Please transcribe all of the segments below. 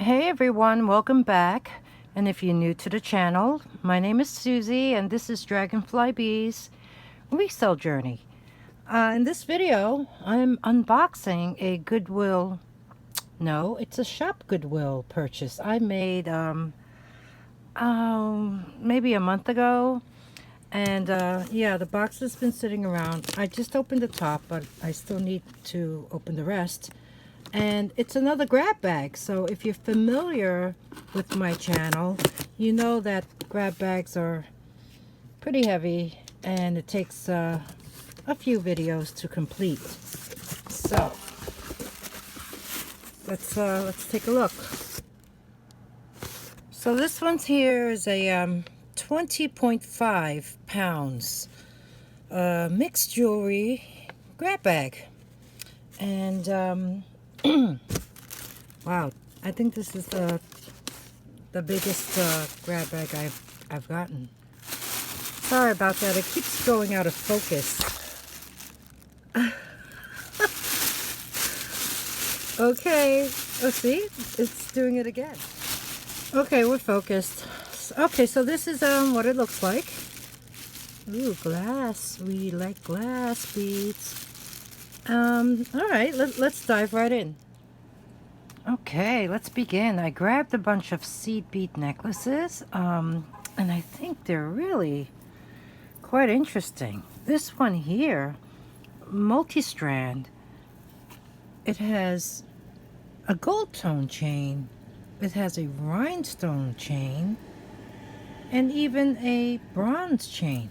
Hey everyone, welcome back. And if you're new to the channel, my name is Susie and this is dragonflybeez resale journey. In this video, I'm unboxing a Goodwill, no, it's a Shopgoodwill purchase I made maybe a month ago. And yeah, the box has been sitting around. I just opened the top, but I still need to open the rest. And it's another grab bag. So if you're familiar with my channel, you know that grab bags are pretty heavy and it takes a few videos to complete. So let's take a look. So this one's here is a 20.5 pounds mixed jewelry grab bag. And wow, I think this is the biggest grab bag I've gotten. Sorry about that, it keeps going out of focus. Okay, oh see, it's doing it again. Okay, we're focused. Okay, so this is what it looks like. Ooh, glass. We like glass beads. All right, let's dive right in. Okay, let's begin. I grabbed a bunch of seed bead necklaces, and I think they're really quite interesting. This one here, multi-strand, it has a gold tone chain, it has a rhinestone chain, and even a bronze chain.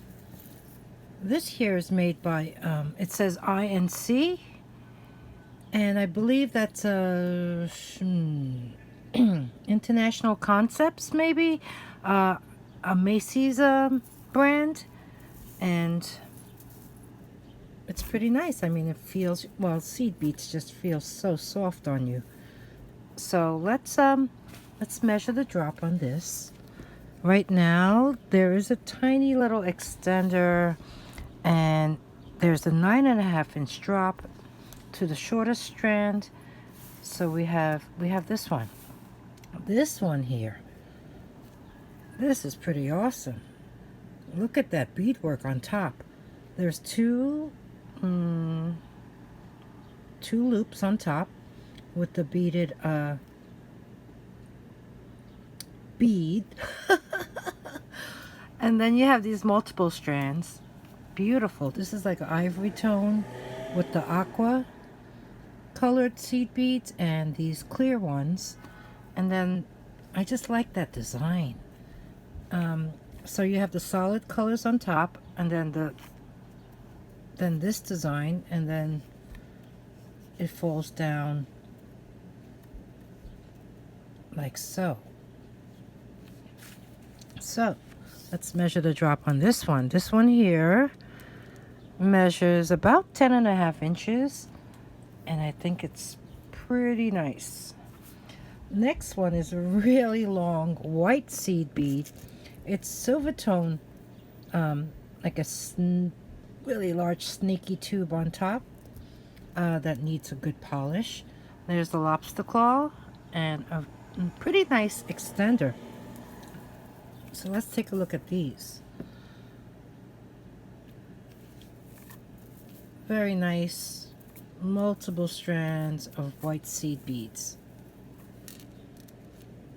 This here is made by, it says INC, and I believe that's a International Concepts, maybe, a Macy's brand, and it's pretty nice. I mean, it feels, well, seed beads just feel so soft on you. So let's measure the drop on this. Right now, there is a tiny little extender, and there's a 9.5 inch drop to the shortest strand. So we have this one. This one here. This is pretty awesome. Look at that beadwork on top. There's two loops on top with the beaded bead. And then you have these multiple strands. Beautiful. This is like an ivory tone with the aqua colored seed beads and these clear ones. And then I just like that design. So you have the solid colors on top, and then this design, and then it falls down like so. So let's measure the drop on this one. This one here measures about 10.5 inches, and I think it's pretty nice. Next one is a really long white seed bead. It's silver tone, like a really large snaky tube on top that needs a good polish. There's the lobster claw and a pretty nice extender. So let's take a look at these. Very nice, multiple strands of white seed beads.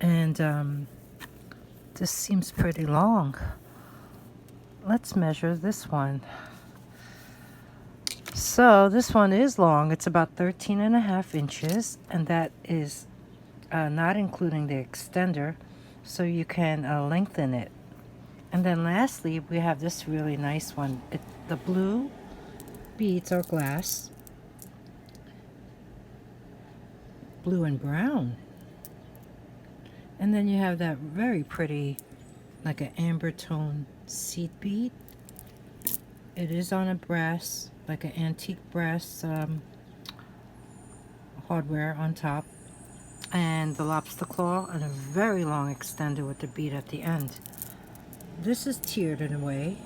And this seems pretty long. Let's measure this one. So this one is long. It's about 13.5 inches, and that is not including the extender, so you can lengthen it. And then lastly, we have this really nice one. The blue beads are glass, blue and brown. And then you have that very pretty, like an amber tone seed bead. It is on a brass, like an antique brass hardware on top. And the lobster claw and a very long extender with the bead at the end. This is tiered in a way.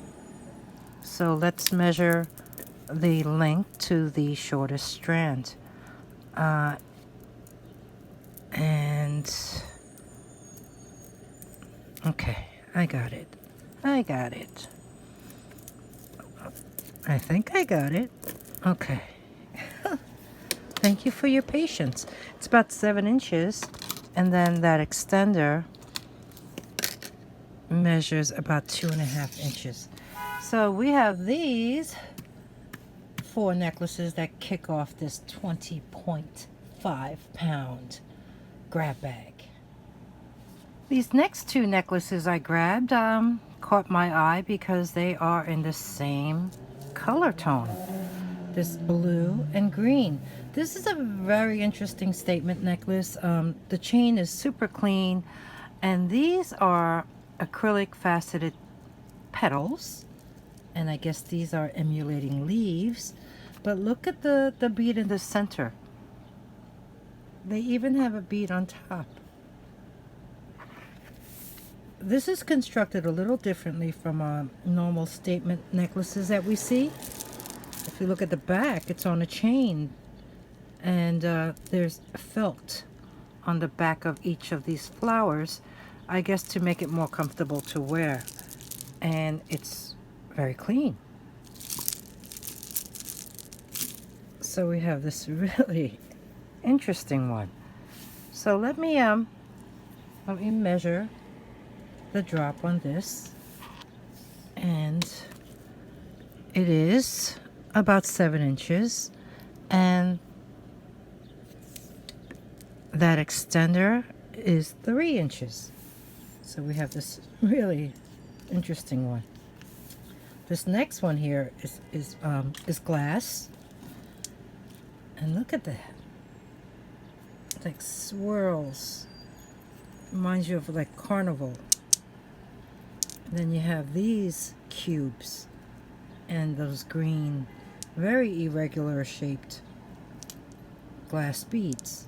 So let's measure the length to the shortest strand. And okay, I got it. I got it. I think I got it. Okay. Thank you for your patience. It's about 7 inches, and then that extender measures about 2.5 inches. So we have these 4 necklaces that kick off this 20.5 pound grab bag. These next 2 necklaces I grabbed caught my eye because they are in the same color tone. This blue and green. This is a very interesting statement necklace. The chain is super clean, and these are acrylic faceted petals, and I guess these are emulating leaves. But look at the bead in the center. They even have a bead on top. This is constructed a little differently from normal statement necklaces that we see. If you look at the back, it's on a chain, and there's felt on the back of each of these flowers, I guess to make it more comfortable to wear, and it's very clean. So we have this really interesting one. So let me measure the drop on this, and it is about 7 inches, and that extender is 3 inches. So we have this really interesting one. This next one here is glass, and look at that. It's like swirls. Reminds you of like carnival. And then you have these cubes and those green, very irregular shaped glass beads.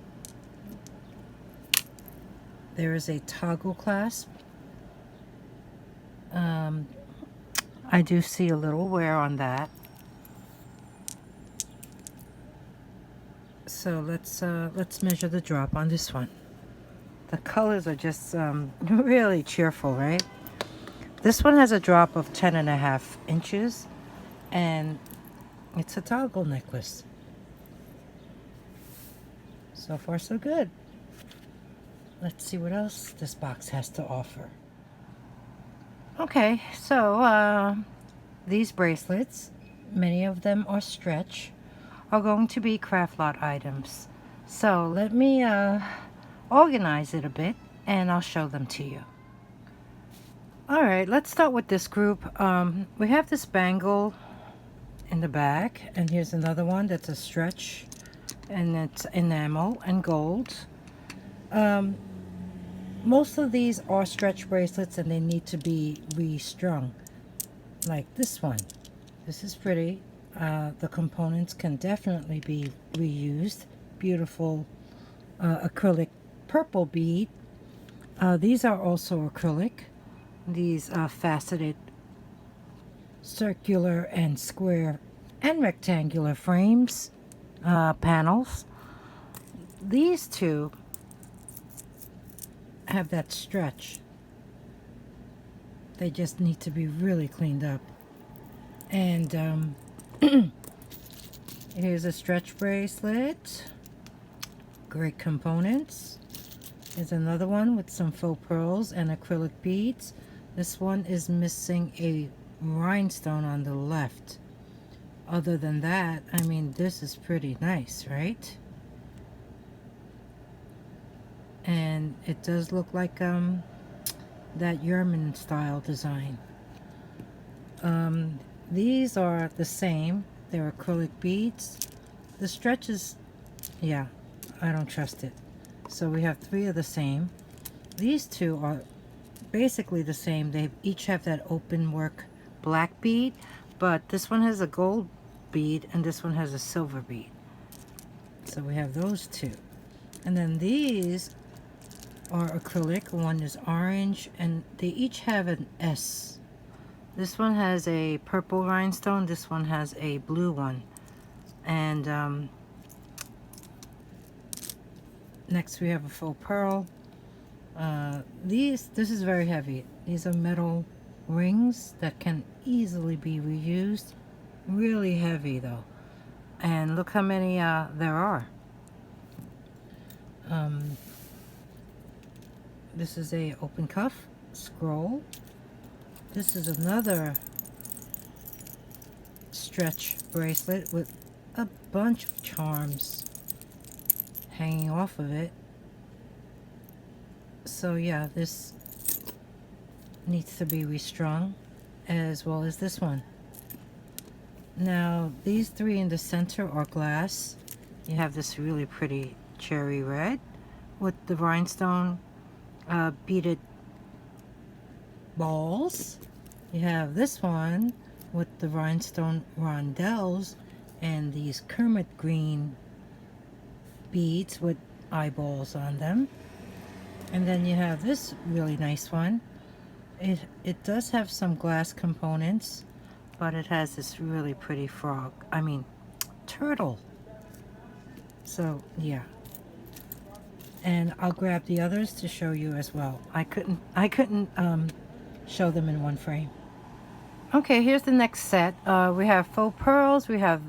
There is a toggle clasp. I do see a little wear on that. So let's measure the drop on this one. The colors are just really cheerful, right? This one has a drop of 10.5 inches, and it's a toggle necklace. So far, so good. Let's see what else this box has to offer. Okay, so these bracelets, many of them are stretch, are going to be craft lot items. So let me organize it a bit, and I'll show them to you. All right, let's start with this group. We have this bangle in the back, and here's another one that's a stretch, and it's enamel and gold. Most of these are stretch bracelets, and they need to be restrung, like this one. This is pretty. The components can definitely be reused. Beautiful acrylic purple bead. These are also acrylic. These faceted circular and square and rectangular frames, panels. These two have that stretch. They just need to be really cleaned up. And here's a stretch bracelet. Great components. Here's another one with some faux pearls and acrylic beads. This one is missing a rhinestone on the left. Other than that, I mean, this is pretty nice, right? And it does look like that Yerman style design. These are the same. They're acrylic beads. The stretches, yeah, I don't trust it. So we have 3 of the same. These two are basically the same. They each have that open work black bead, but this one has a gold bead and this one has a silver bead. So we have those 2. And then these are acrylic. One is orange, and they each have an S. This one has a purple rhinestone. This one has a blue one. And Next we have a faux pearl. This is very heavy. These are metal rings that can easily be reused. Really heavy though. And look how many there are. This is a open cuff scroll. This is another stretch bracelet with a bunch of charms hanging off of it. So yeah, this needs to be restrung, as well as this one. Now these three in the center are glass. You have this really pretty cherry red with the rhinestone beaded balls. You have this one with the rhinestone rondelles and these Kermit green beads with eyeballs on them. And then you have this really nice one. It does have some glass components, but it has this really pretty frog. I mean, turtle. So yeah. And I'll grab the others to show you as well. I couldn't show them in one frame. Okay, here's the next set. We have faux pearls. We have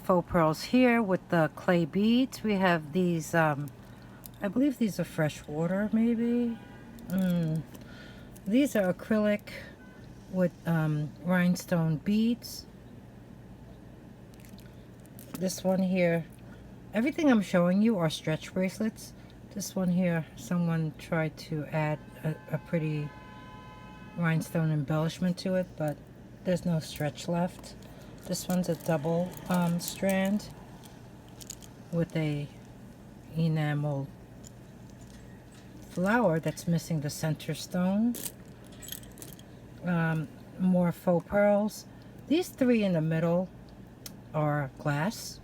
faux pearls here with the clay beads. We have these, I believe these are fresh water, maybe. These are acrylic with rhinestone beads. This one here, everything I'm showing you are stretch bracelets. This one here, someone tried to add a pretty rhinestone embellishment to it, but there's no stretch left. This one's a double strand with a enamel flower that's missing the center stone. More faux pearls. These three in the middle are glass.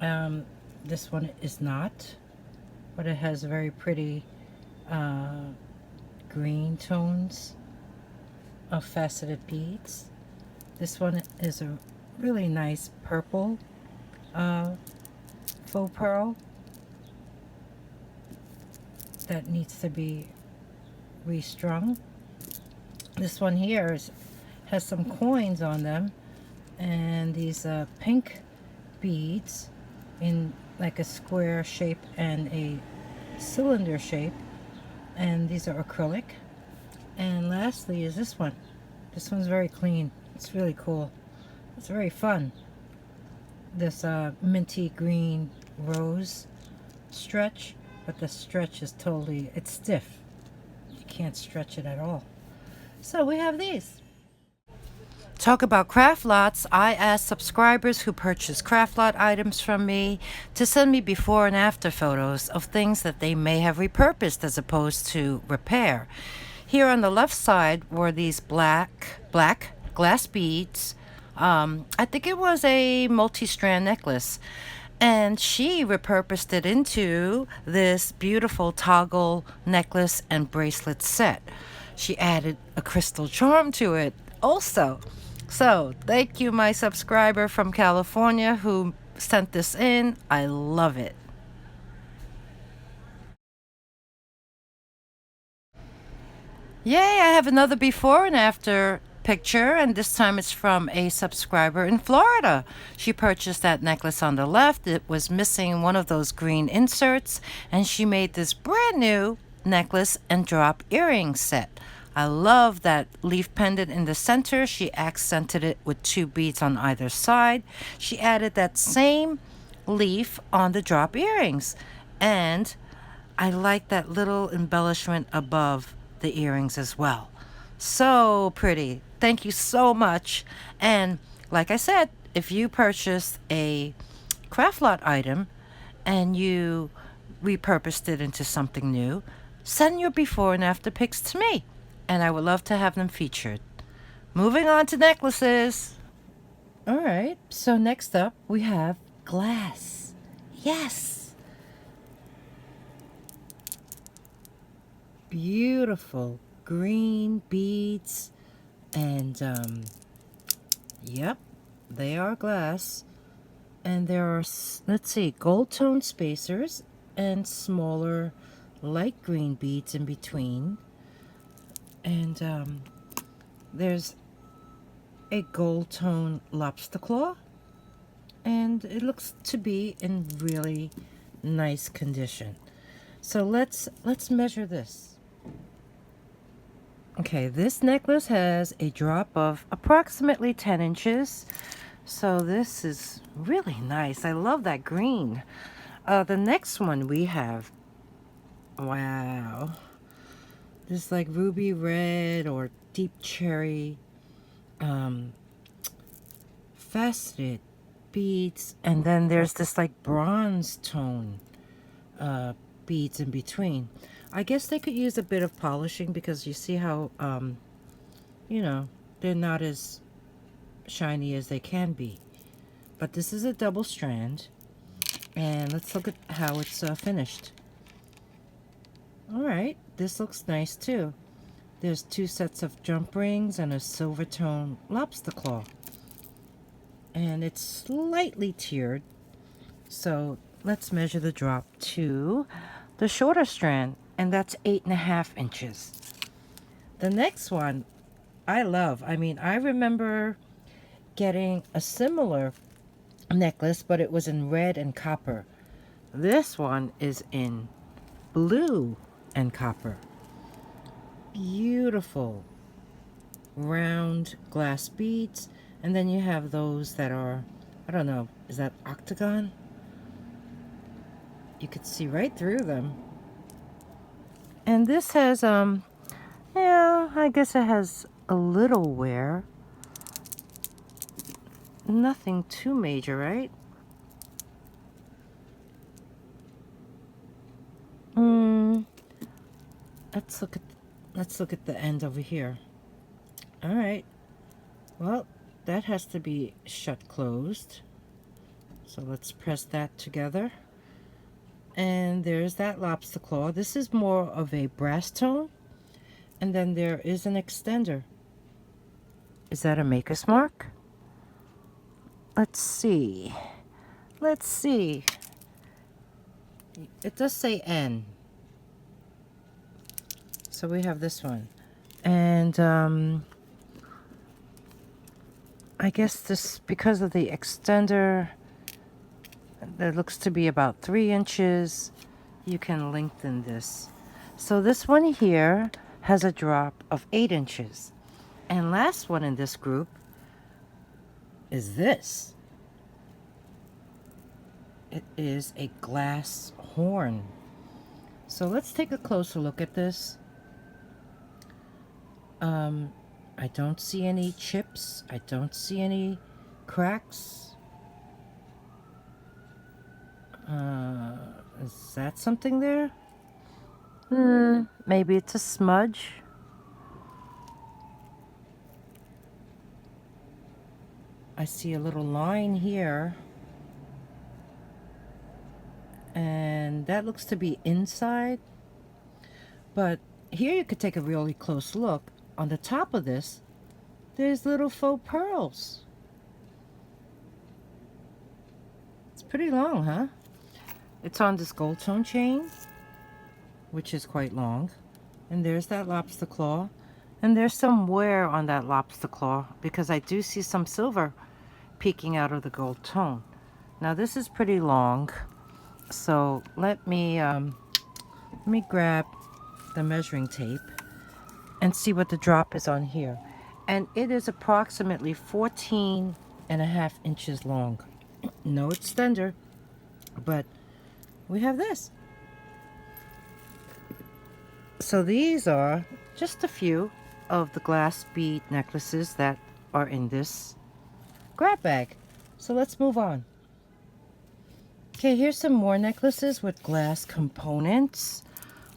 This one is not, but it has very pretty green tones of faceted beads. This one is a really nice purple faux pearl that needs to be restrung. This one here has some coins on them, and these pink beads in like a square shape and a cylinder shape, and these are acrylic. And lastly is this one. This one's very clean. It's really cool. It's very fun. This minty green rose stretch, but the stretch is totally, it's stiff. You can't stretch it at all. So we have these. Talk about craft lots. I ask subscribers who purchase craft lot items from me to send me before and after photos of things that they may have repurposed as opposed to repair. Here on the left side were these black glass beads. I think it was a multi-strand necklace, and she repurposed it into this beautiful toggle necklace and bracelet set. She added a crystal charm to it also. So thank you, my subscriber from California who sent this in. I love it. Yay, I have another before and after picture, and this time it's from a subscriber in Florida. She purchased that necklace on the left. It was missing one of those green inserts, and she made this brand new necklace and drop earring set. I love that leaf pendant in the center. She accented it with 2 beads on either side. She added that same leaf on the drop earrings, and I like that little embellishment above the earrings as well. So pretty. Thank you so much. And like I said, if you purchased a craft lot item and you repurposed it into something new, send your before and after pics to me, and I would love to have them featured. Moving on to necklaces. All right, so next up we have glass. Yes. Beautiful green beads, and yep, they are glass, and there are, let's see, gold tone spacers and smaller light green beads in between. And there's a gold tone lobster claw, and it looks to be in really nice condition. So let's measure this. Okay, this necklace has a drop of approximately 10 inches. So this is really nice. I love that green. The next one we have, wow, this like ruby red or deep cherry faceted beads, and then there's this like bronze tone beads in between. I guess they could use a bit of polishing because you see how you know, they're not as shiny as they can be. But this is a double strand, and let's look at how it's finished. All right, this looks nice too. There's 2 sets of jump rings and a silver tone lobster claw, and it's slightly tiered. So let's measure the drop to the shorter strand, and that's 8.5 inches. The next one I love. I mean, I remember getting a similar necklace, but it was in red and copper. This one is in blue and copper. Beautiful round glass beads, and then you have those that are, I don't know, is that octagon? You could see right through them. And this has yeah, I guess it has a little wear. Nothing too major, right? Let's look at the end over here. All right. Well, that has to be shut closed. So let's press that together. And there's that lobster claw. This is more of a brass tone. And then there is an extender. Is that a maker's mark? Let's see. Let's see. It does say N. So we have this one. And I guess this, because of the extender, that looks to be about 3 inches, you can lengthen this. So this one here has a drop of 8 inches. And last one in this group is this. It is a glass horn. So let's take a closer look at this. I don't see any chips. I don't see any cracks. Is that something there? Maybe it's a smudge. I see a little line here. And that looks to be inside. But here you could take a really close look. On the top of this, there's little faux pearls. It's pretty long, huh? It's on this gold tone chain, which is quite long. And there's that lobster claw. And there's some wear on that lobster claw because I do see some silver peeking out of the gold tone. Now this is pretty long. So let me grab the measuring tape and see what the drop is on here. And it is approximately 14.5 inches long. No extender, but we have this. So these are just a few of the glass bead necklaces that are in this grab bag. So let's move on. Okay, here's some more necklaces with glass components.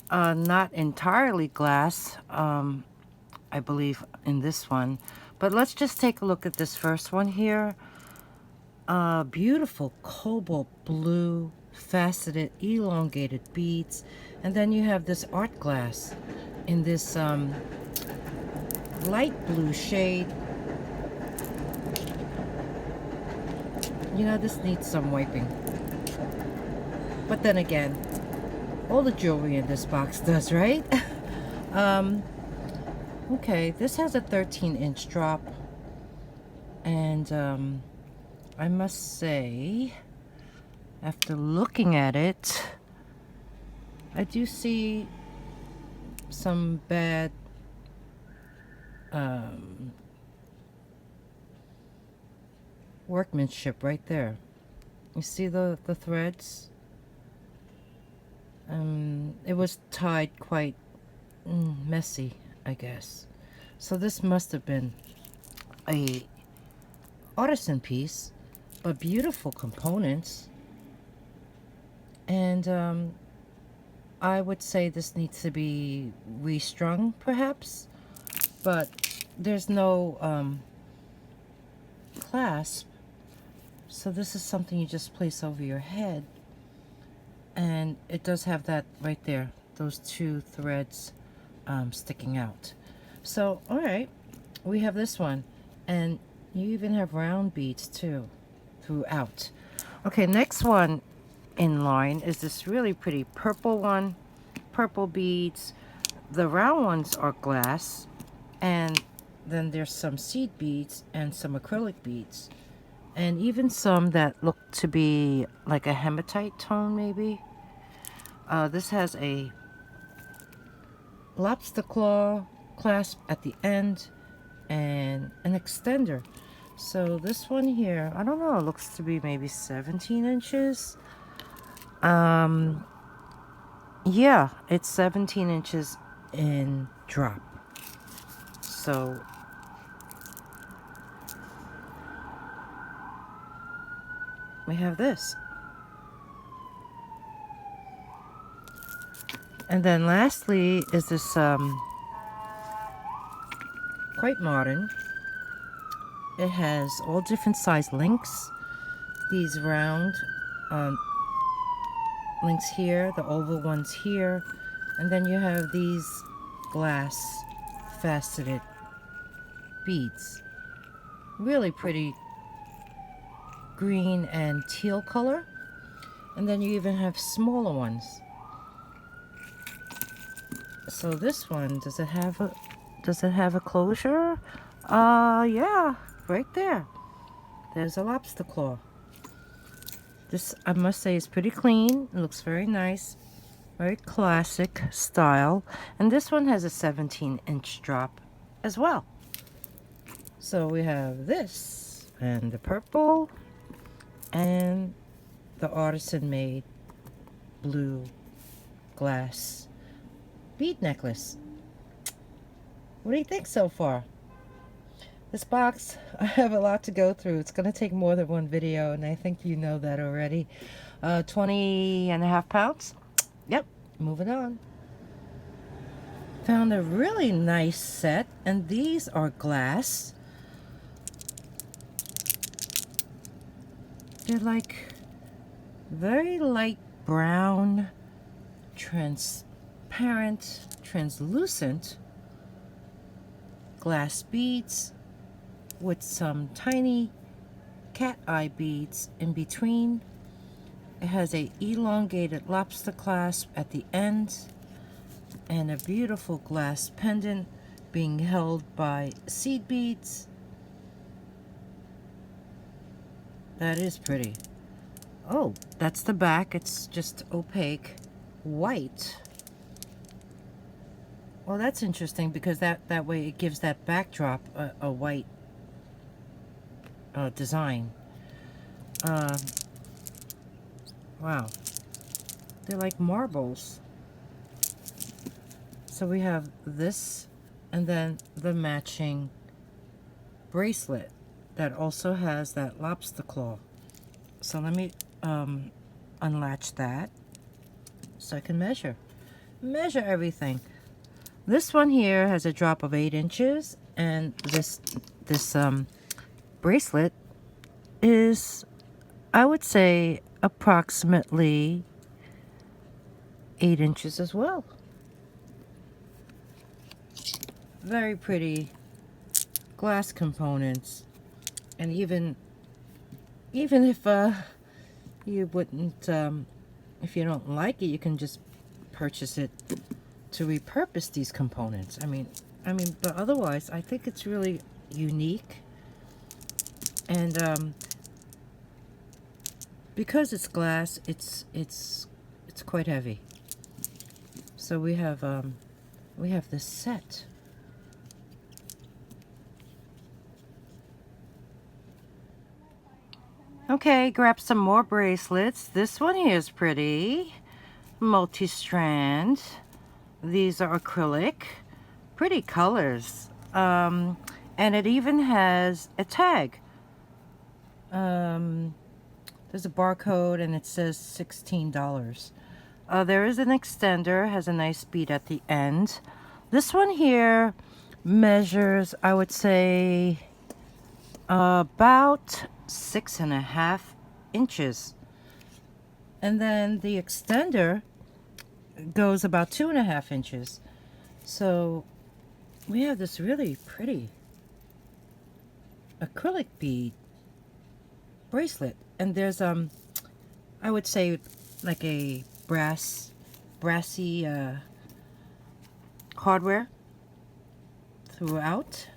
Not entirely glass, I believe, in this one. But let's just take a look at this first one here. Beautiful cobalt blue faceted elongated beads. And then you have this art glass in this light blue shade. You know, this needs some wiping. But then again, All the jewelry in this box does, right? Okay, this has a 13-inch drop, and I must say, after looking at it, I do see some bad workmanship right there. You see the threads? It was tied quite messy, I guess. So this must have been a Artisan piece, but beautiful components. And I would say this needs to be restrung, perhaps, but there's no clasp, so this is something you just place over your head, and it does have that right there, those two threads sticking out. So all right, we have this one, and you even have round beads too throughout. Okay, next one in line is this really pretty purple one. Purple beads. The round ones are glass, and then there's some seed beads and some acrylic beads, and even some that look to be like a hematite tone maybe. This has a lobster claw clasp at the end and an extender. So this one here, I don't know, it looks to be maybe 17 inches. Yeah, it's 17 inches in drop. So we have this. And then lastly is this quite modern. It has all different size links. These round links here, the oval ones here, and then you have these glass faceted beads. Really pretty green and teal color. And then you even have smaller ones. So this one, does it have a closure? Yeah, right there. There's a lobster claw. This, I must say, is pretty clean. It looks very nice. Very classic style. And this one has a 17-inch drop as well. So we have this, and the purple, and the Artisan made blue glass bead necklace. What do you think so far? This box, I have a lot to go through. It's going to take more than one video, and I think you know that already. 20.5 pounds. Yep, moving on. Found a really nice set, and these are glass. They're like very light brown, transparent, translucent glass beads with some tiny cat eye beads in between. It has a elongated lobster clasp at the end and a beautiful glass pendant being held by seed beads. That is pretty. Oh, that's the back. It's just opaque white. Well, that's interesting because that way it gives that backdrop a white design. Wow, they're like marbles. So we have this, and then the matching bracelet that also has that lobster claw. So let me unlatch that so I can measure everything. This one here has a drop of 8 inches, and this bracelet is, I would say, approximately 8 inches as well. Very pretty glass components, and even if you wouldn't, if you don't like it, you can just purchase it to repurpose these components. I mean, but otherwise, I think it's really unique. And because it's glass, it's quite heavy. So we have this set. Okay, grab some more bracelets. This one here is pretty. Multi-strand. These are acrylic. Pretty colors. And it even has a tag. There's a barcode and it says $16. There is an extender, has a nice bead at the end. This one here measures, I would say, about 6.5 inches. And then the extender goes about 2.5 inches. So we have this really pretty acrylic bead bracelet. And there's I would say like a brassy hardware throughout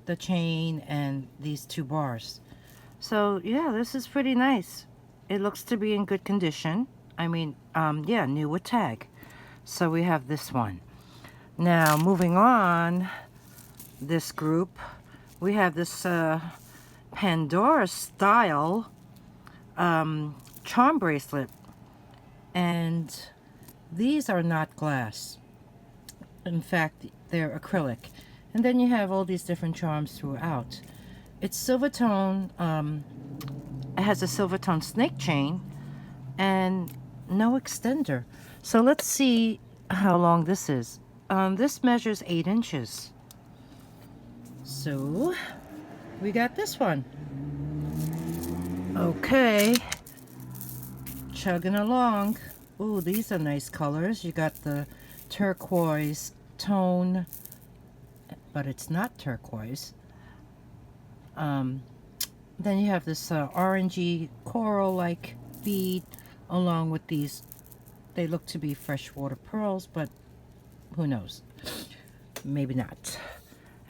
the chain and these two bars. So yeah, this is pretty nice. It looks to be in good condition. I mean, yeah, new with tag. So we have this one. Now moving on, this group, we have this Pandora style charm bracelet, and these are not glass. In fact, they're acrylic. And then you have all these different charms throughout. It's silver tone. It has a silver tone snake chain and no extender. So let's see how long this is. This measures 8 inches. So we got this one. Okay, chugging along. Ooh, these are nice colors. You got the turquoise tone, but it's not turquoise. Then you have this orangey coral-like bead along with these. They look to be freshwater pearls, but who knows? Maybe not.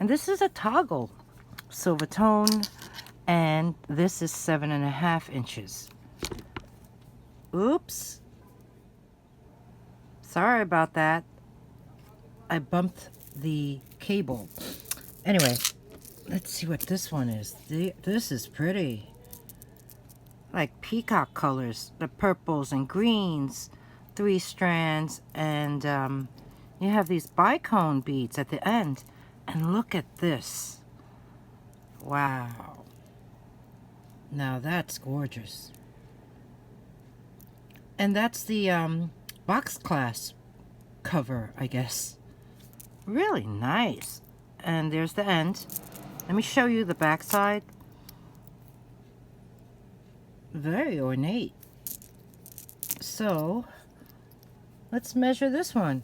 And this is a toggle silver tone, and this is 7.5 inches. Oops. Sorry about that. I bumped the cable. Anyway, let's see what this one is. This is pretty. Like peacock colors. The purples and greens. 3 strands. And you have these bicone beads at the end. And look at this. Wow. Now that's gorgeous. And that's the box class cover, I guess. Really nice. And there's the end. Let me show you the back side. Very ornate. So let's measure this one.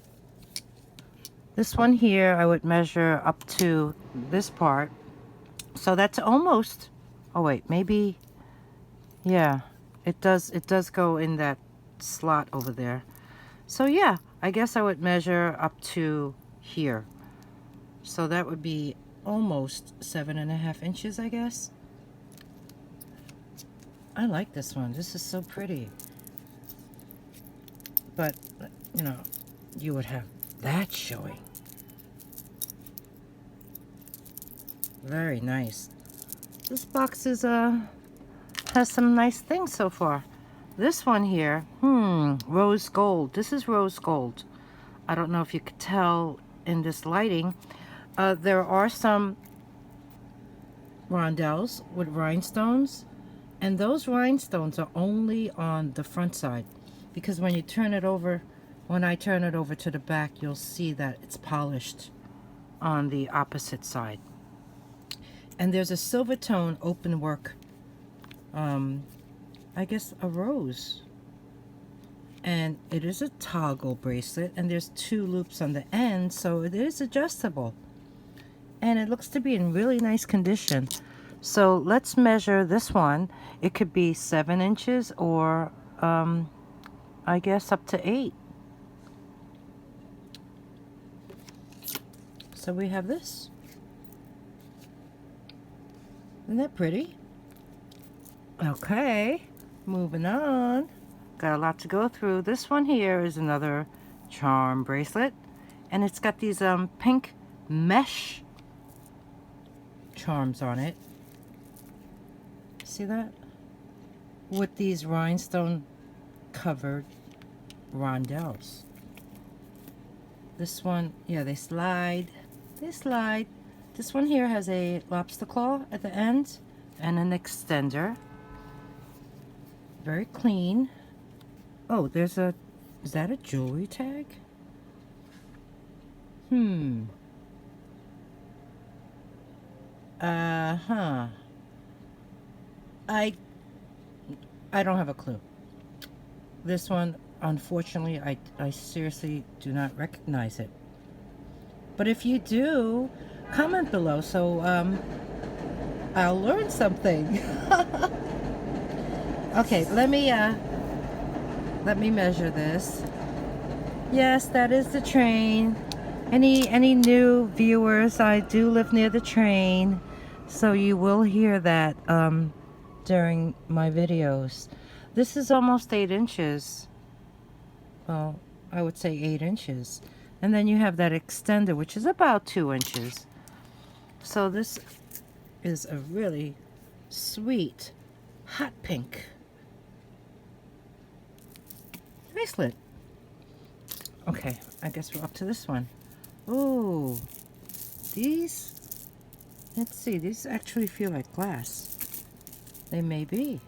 This one here I would measure up to this part. So that's almost, oh wait, maybe, yeah, it does go in that slot over there. So yeah, I guess I would measure up to here. So that would be almost 7.5 inches, I guess. I like this one. This is so pretty. But, you know, you would have that showing. Very nice. This box is has some nice things so far. This one here, rose gold. This is rose gold. I don't know if you could tell in this lighting. There are some rondelles with rhinestones, and those rhinestones are only on the front side, because when you turn it over, when I turn it over to the back, you'll see that it's polished on the opposite side. And there's a silver tone open work, I guess a rose. And it is a toggle bracelet, and there's 2 loops on the end, so it is adjustable. And it looks to be in really nice condition. So let's measure this one. It could be 7 inches or I guess up to 8. So we have this. Isn't that pretty? Okay, moving on. Got a lot to go through. This one here is another charm bracelet, and it's got these pink mesh charms on it. See that? With these rhinestone covered rondelles. This one, yeah, they slide. They slide. This one here has a lobster claw at the end and an extender. Very clean. Oh, there's a, is that a jewelry tag? Uh-huh. I don't have a clue. This one, unfortunately, I seriously do not recognize it. But if you do, comment below so I'll learn something. Okay, let me measure this. Yes, that is the train. Any new viewers, I do live near the train, so you will hear that during my videos. This is almost 8 inches. Well, I would say 8 inches. And then you have that extender, which is about 2 inches. So this is a really sweet, hot pink bracelet. Okay, I guess we're up to this one. Ooh, these, let's see, these actually feel like glass. They may be.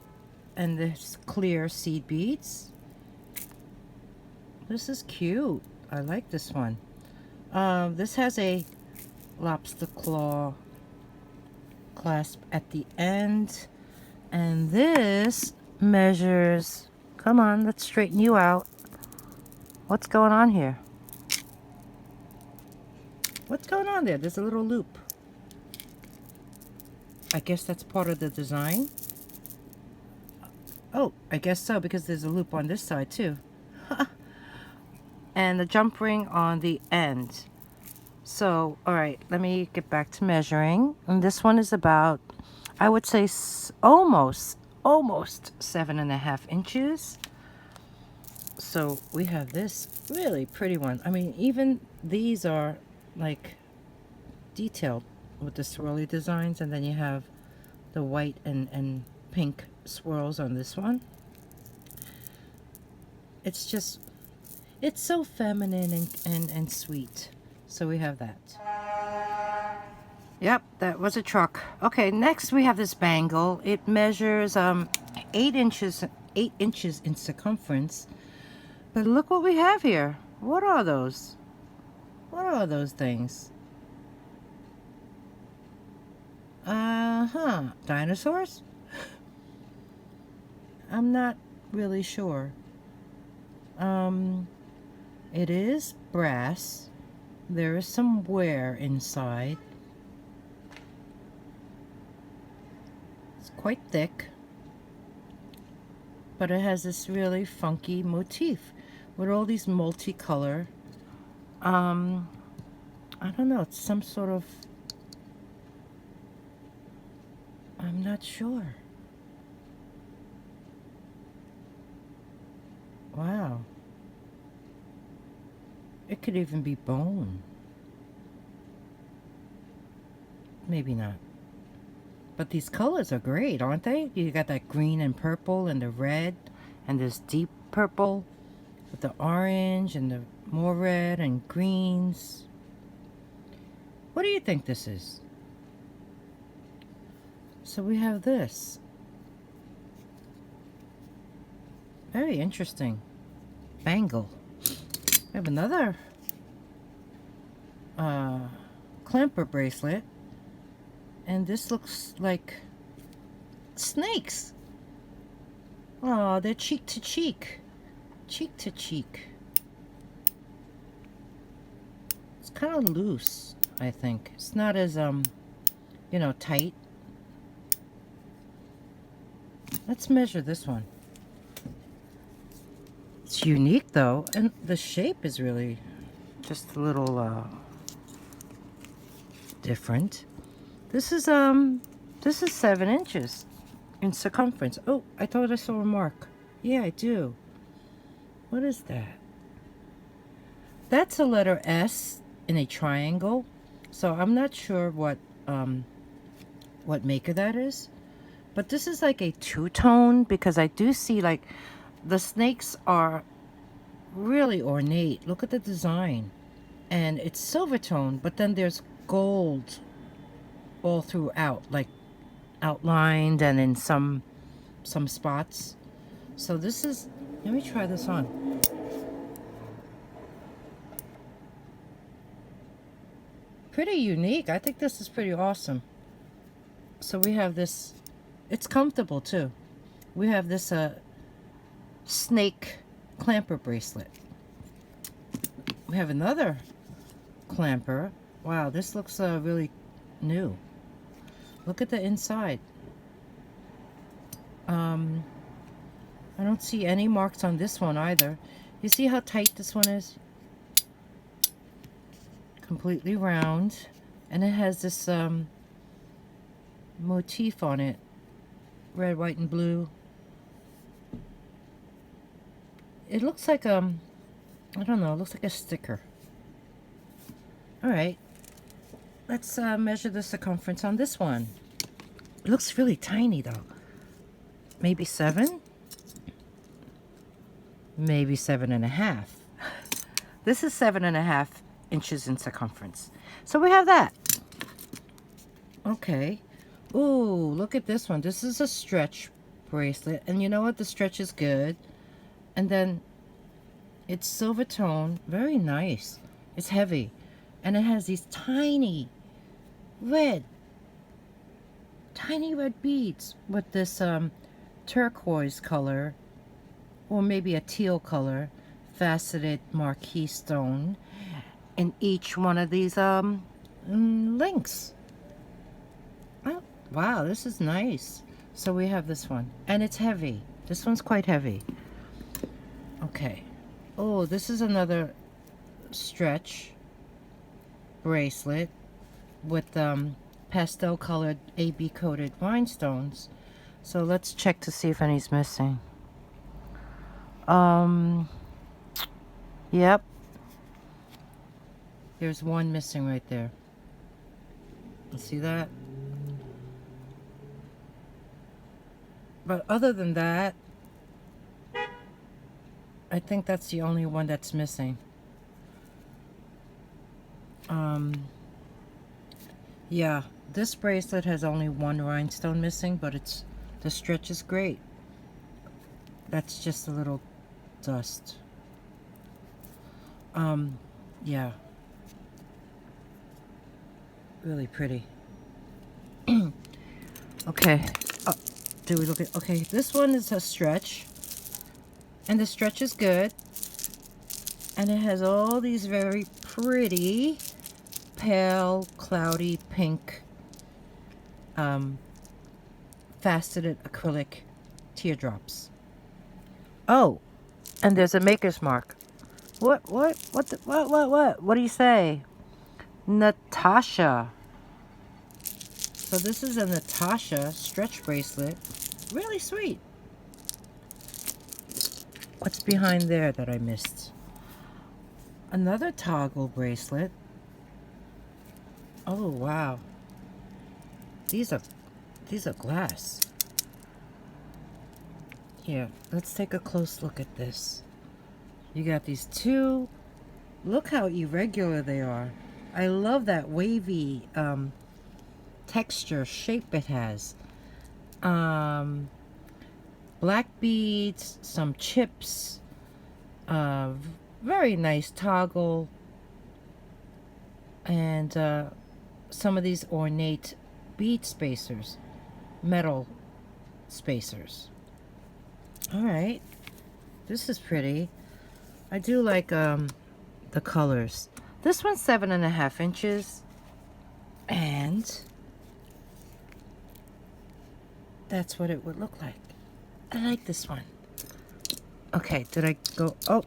And there's clear seed beads. This is cute. I like this one. This has a lobster claw clasp at the end. And this measures, come on, let's straighten you out. What's going on here? What's going on there? There's a little loop. I guess that's part of the design. Oh, I guess so, because there's a loop on this side too. And the jump ring on the end. So, all right, let me get back to measuring. And this one is about, I would say, almost 7.5 inches. So we have this really pretty one. I mean, even these are like detailed with the swirly designs, and then you have the white and pink swirls on this one. It's just, it's so feminine and sweet. So we have that. Yep, that was a truck. Okay, next we have this bangle. It measures 8 inches in circumference. But look what we have here. What are those? What are those things? Dinosaurs? I'm not really sure. It is brass. There is some wear inside. It's quite thick. But it has this really funky motif with all these multicolor. I don't know, it's some sort of, I'm not sure. Wow. It could even be bone. Maybe not. But these colors are great, aren't they? You got that green and purple and the red and this deep purple with the orange and the more red and greens. What do you think this is? So we have this. Very interesting. Bangle. We have another clamper bracelet. And this looks like snakes. Oh, they're cheek to cheek. Cheek to cheek. It's kind of loose, I think. It's not as, you know, tight. Let's measure this one. It's unique though, and the shape is really just a little different. This is 7 inches in circumference. Oh, I thought I saw a mark. Yeah, I do. What is that? That's a letter S in a triangle. So I'm not sure what maker that is. But this is like a two-tone, because I do see like the snakes are really ornate. Look at the design. And it's silver tone, but then there's gold all throughout, like outlined and in some spots. So this is, let me try this on. Pretty unique. I think this is pretty awesome. So we have this, it's comfortable too. We have this snake clamper bracelet. We have another clamper. Wow, this looks really new. Look at the inside. I don't see any marks on this one either. You see how tight this one is? Completely round. And it has this motif on it. Red, white, and blue. It looks like, I don't know, it looks like a sticker. Alright. Let's measure the circumference on this one. It looks really tiny though. Maybe 7? Maybe 7.5. This is 7.5 inches in circumference. So we have that. Okay. Ooh, look at this one. This is a stretch bracelet. And you know what? The stretch is good. And then it's silver tone. Very nice. It's heavy. And it has these tiny red beads with this turquoise color, or maybe a teal color, faceted marquise stone in each one of these links. Oh, wow, this is nice. So we have this one, and it's heavy. This one's quite heavy. Okay. Oh, this is another stretch bracelet with pastel colored AB coated rhinestones. So let's check to see if any's missing. Yep. There's one missing right there. You see that? But other than that, I think that's the only one that's missing. Yeah, this bracelet has only one rhinestone missing, but the stretch is great. That's just a little dust. Yeah. Really pretty. Okay. Do we look at, okay, this one is a stretch. And the stretch is good. And it has all these very pretty pale, cloudy pink faceted acrylic teardrops. Oh, and there's a maker's mark. What do you say? Natasha. So this is a Natasha stretch bracelet. Really sweet. What's behind there that I missed? Another toggle bracelet. Oh wow. These are glass. Here, let's take a close look at this. You got these two. Look how irregular they are. I love that wavy texture, shape it has. Black beads, some chips, very nice toggle, and some of these ornate bead spacers, metal spacers. Alright, this is pretty. I do like the colors. This one's 7.5 inches, and that's what it would look like. I like this one. Okay, did I go? Oh,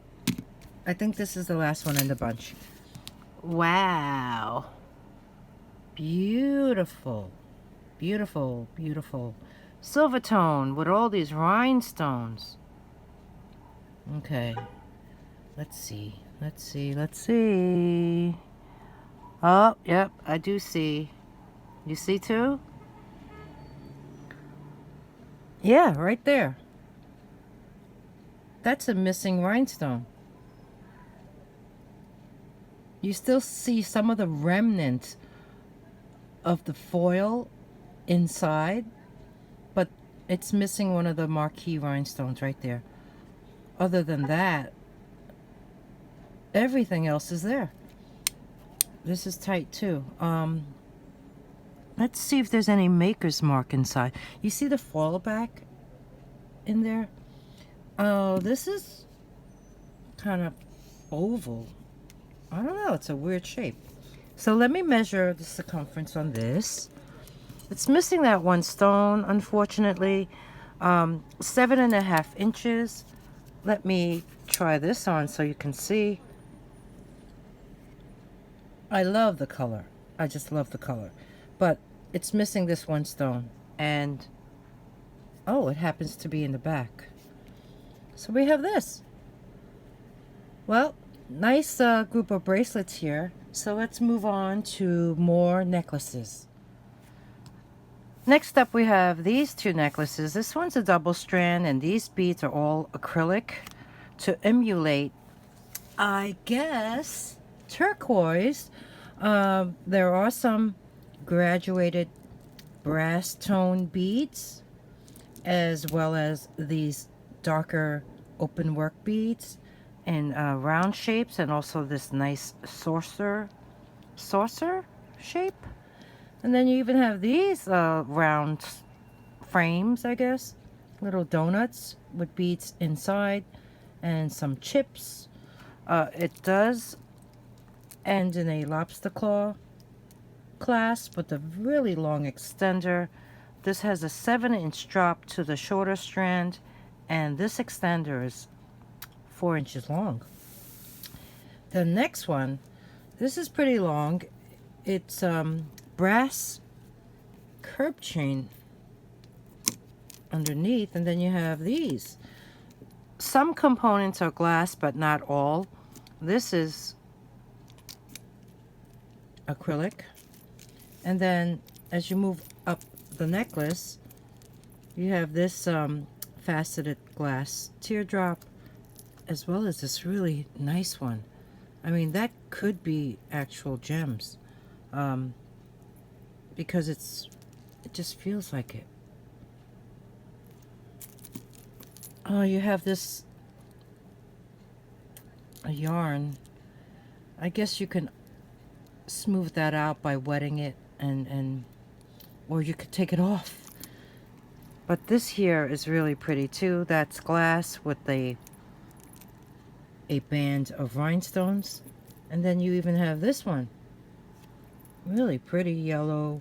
I think this is the last one in the bunch. Wow. Beautiful, beautiful, beautiful silver tone with all these rhinestones. Okay, let's see, let's see, let's see. Oh, yep, I do see. You see too? Yeah, right there. That's a missing rhinestone. You still see some of the remnant of the foil inside, but it's missing one of the marquee rhinestones right there. Other than that, everything else is there. This is tight too. Let's see if there's any maker's mark inside. You see the foil back in there? Oh, this is kind of oval. I don't know, it's a weird shape. So let me measure the circumference on this. It's missing that one stone, unfortunately. 7.5 inches. Let me try this on so you can see. I love the color. I just love the color. But it's missing this one stone. And, oh, it happens to be in the back. So we have this. Well, nice group of bracelets here. So let's move on to more necklaces. Next up we have these two necklaces. This one's a double strand and these beads are all acrylic to emulate, I guess, turquoise. There are some graduated brass tone beads as well as these darker open work beads in round shapes, and also this nice saucer shape. And then you even have these round frames, I guess, little donuts with beads inside and some chips. It does end in a lobster claw clasp with a really long extender. This has a 7-inch drop to the shorter strand, and this extender is 4 inches long. The next one, this is pretty long. It's brass curb chain underneath, and then you have these. Some components are glass, but not all. This is acrylic. And then as you move up the necklace, you have this faceted glass teardrop, as well as this really nice one. I mean, that could be actual gems, because it just feels like it. Oh, you have this a yarn. I guess you can smooth that out by wetting it, and or you could take it off. But this here is really pretty too. That's glass with a band of rhinestones. And then you even have this one. Really pretty yellow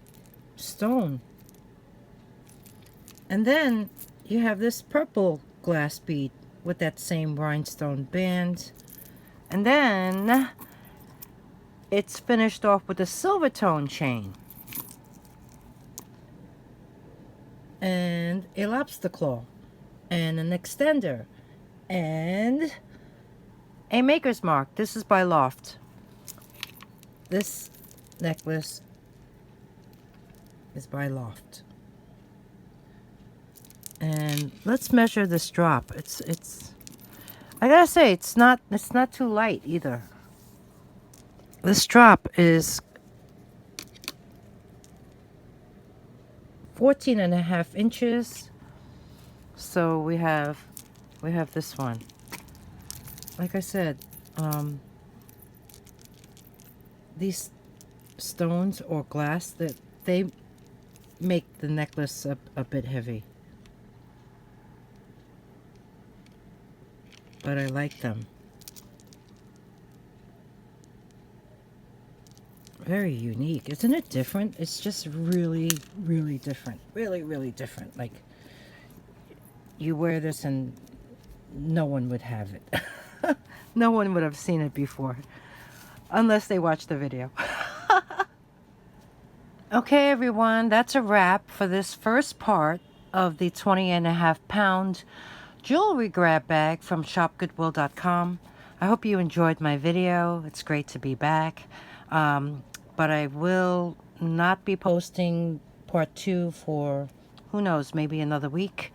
stone. And then you have this purple glass bead with that same rhinestone band. And then it's finished off with a silver tone chain. And a lobster claw. And an extender. And a maker's mark. This is by Loft. This necklace is by Loft. And let's measure this drop. It's I gotta say, it's not too light either. This drop is 14.5 inches. So we have this one. Like I said, these stones or glass, that they make the necklace a bit heavy. But I like them. Very unique. Isn't it different? It's just really, really different. Really, really different. Like, you wear this and no one would have it. No one would have seen it before. Unless they watched the video. Okay, everyone, that's a wrap for this first part of the 20.5 pound jewelry grab bag from shopgoodwill.com. I hope you enjoyed my video. It's great to be back. But I will not be posting part 2 for, who knows, maybe another week.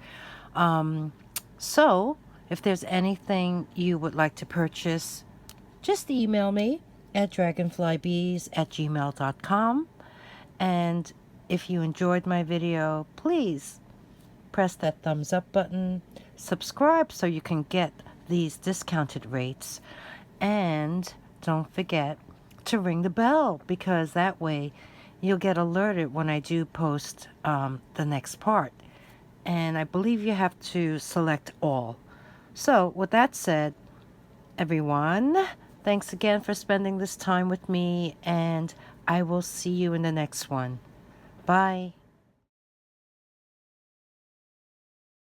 So if there's anything you would like to purchase, just email me at dragonflybeez@gmail.com. And if you enjoyed my video, please press that thumbs up button, subscribe so you can get these discounted rates, and don't forget to ring the bell, because that way you'll get alerted when I do post the next part. And I believe you have to select all. So with that said, everyone, thanks again for spending this time with me, and I will see you in the next one. Bye.